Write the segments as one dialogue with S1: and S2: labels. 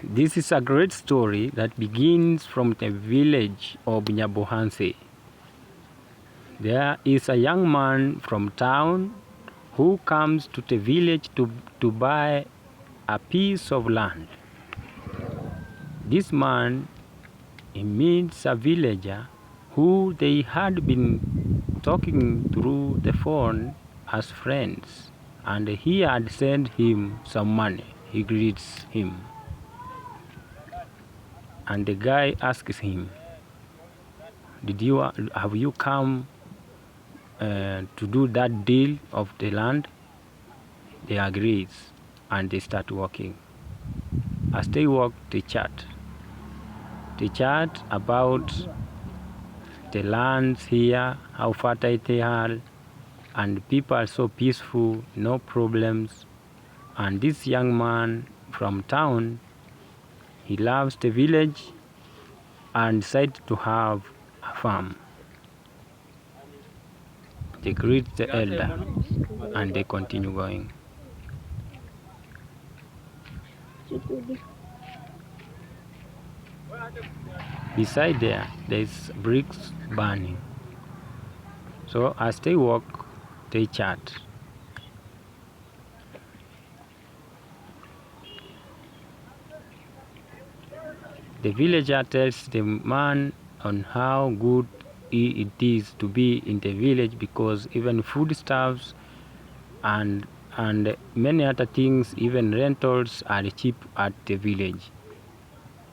S1: This is a great story that begins from the village of Nyabohanse. There is a young man from town who comes to the village to buy a piece of land. This man, he meets a villager who they had been talking through the phone as friends, and he had sent him some money. He greets him, and the guy asks him, have you come to do that deal of the land? They agrees, and they start walking. As they walk, they chat. They chat about the lands here, how fertile they are, and people are so peaceful, no problems. And this young man from town, he loves the village and decided to have a farm. They greet the elder and they continue going. Beside there is bricks burning. So as they walk, they chat. The villager tells the man on how good it is to be in the village, because even foodstuffs and many other things, even rentals, are cheap at the village.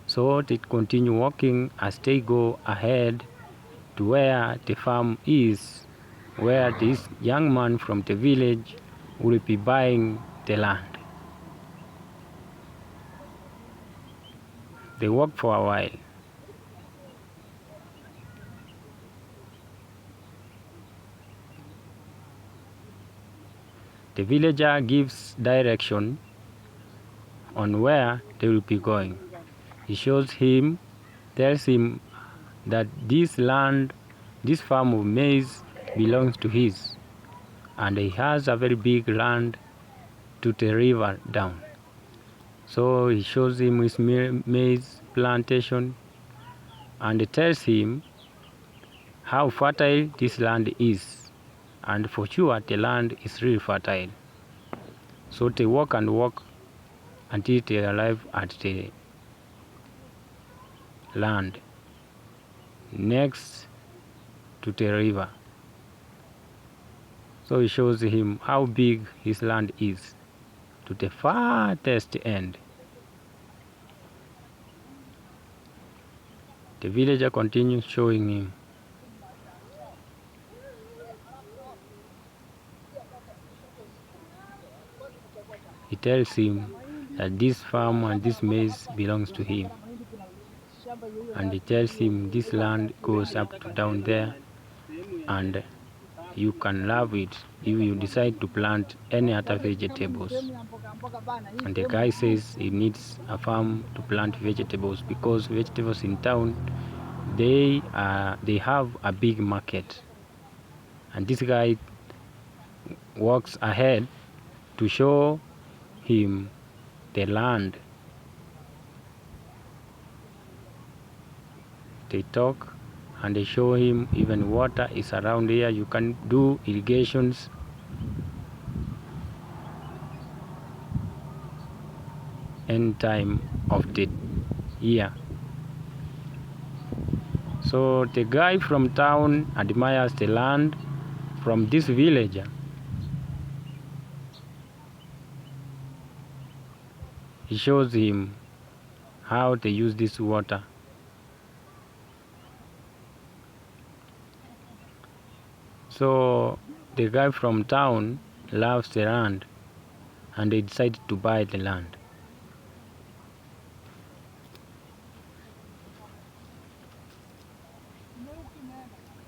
S1: So they continue walking as they go ahead to where the farm is, where this young man from the village will be buying the land. They walk for a while. The villager gives direction on where they will be going. He shows him, tells him that this land, this farm of maize belongs to his, and he has a very big land to the river down. So he shows him his maize plantation and tells him how fertile this land is, and for sure the land is really fertile. So they walk and walk until they arrive at the land next to the river. So he shows him how big his land is to the farthest end. The villager continues showing him. He tells him that this farm and this maize belongs to him. And he tells him this land goes up to down there, and you can love it if you decide to plant any other vegetables. And the guy says he needs a farm to plant vegetables, because vegetables in town, they have a big market. And this guy walks ahead to show him the land. They talk and they show him even water is around here. You can do irrigations. Any time of the year. So the guy from town admires the land from this villager. He shows him how they use this water. So the guy from town loves the land, and they decide to buy the land.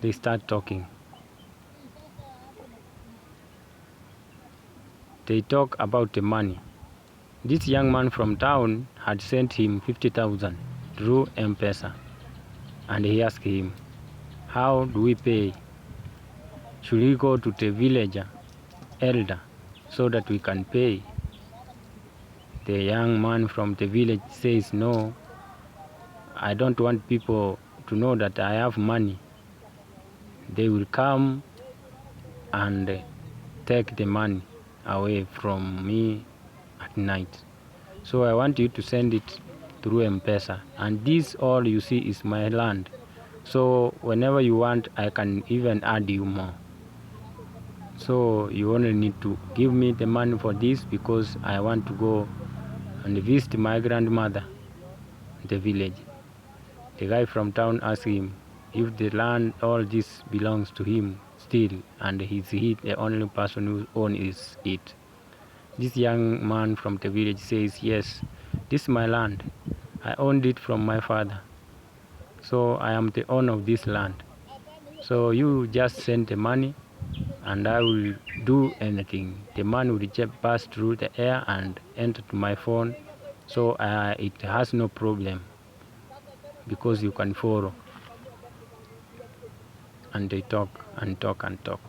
S1: They start talking. They talk about the money. This young man from town had sent him 50,000 through M-Pesa, and he asked him, how do we pay? Should we go to the villager elder so that we can pay? The young man from the village says, no, I don't want people to know that I have money. They will come and take the money away from me at night. So I want you to send it through M-Pesa. And this all you see is my land. So whenever you want, I can even add you more. So you only need to give me the money for this, because I want to go and visit my grandmother in the village. The guy from town asked him if the land, all this belongs to him still, and he's the only person who owns it. This young man from the village says, yes, this is my land. I owned it from my father. So I am the owner of this land. So you just send the money and I will do anything. The money will just pass through the air and enter to my phone. So it has no problem, because you can follow. And they talk and talk and talk.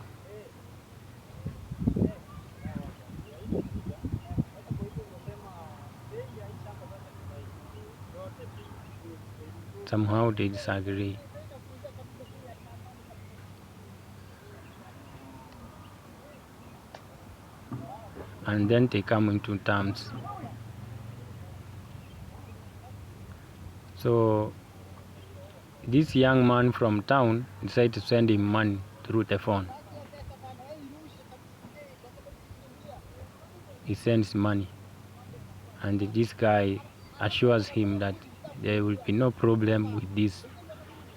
S1: Somehow they disagree. And then they come into terms. So this young man from town decided to send him money through the phone. He sends money, and this guy assures him that there will be no problem with this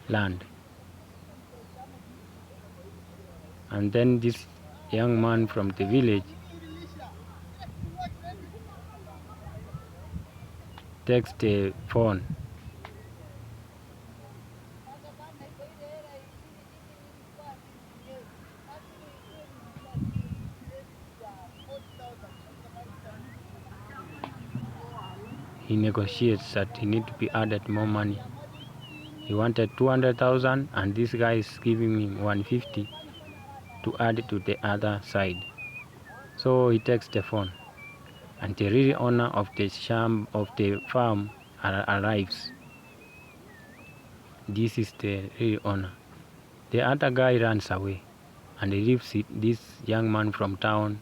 S1: land. And then this young man from the village takes the phone he negotiates that he need to be added more money. He wanted 200,000 and this guy is giving him 150 to add it to the other side. So he takes the phone, and the real owner of the farm arrives. This is the real owner. The other guy runs away and leaves this young man from town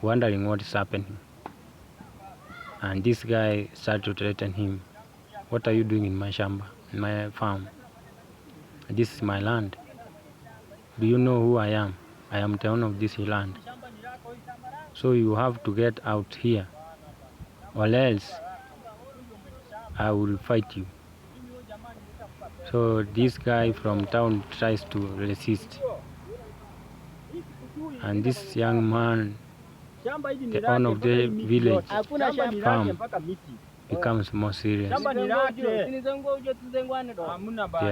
S1: wondering what is happening. And this guy starts to threaten him. What are you doing in my shamba, in my farm? This is my land. Do you know who I am? I am the owner of this land. So you have to get out here, or else I will fight you. So this guy from town tries to resist. And this young man, the owner of the village farm, becomes more serious. They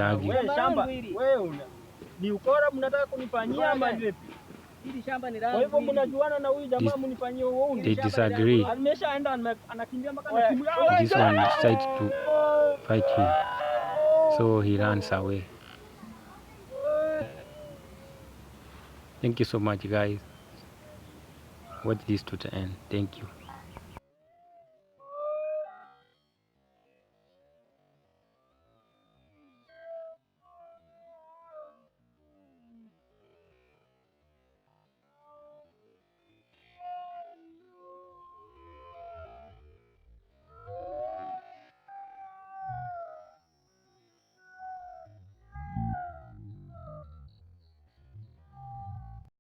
S1: argue.
S2: Ni ukora mnataka kunifanyia ama vipi? Hili shamba ni langu. Kwa hivyo mnajuana na huyu jamaa mnifanyie uongo.
S1: They disagree.
S2: Ameshaenda anakimbia mpaka na timu yao.
S1: This one decides to fight him. So he runs away. Thank you so much, guys. Watch this to the end. Thank you.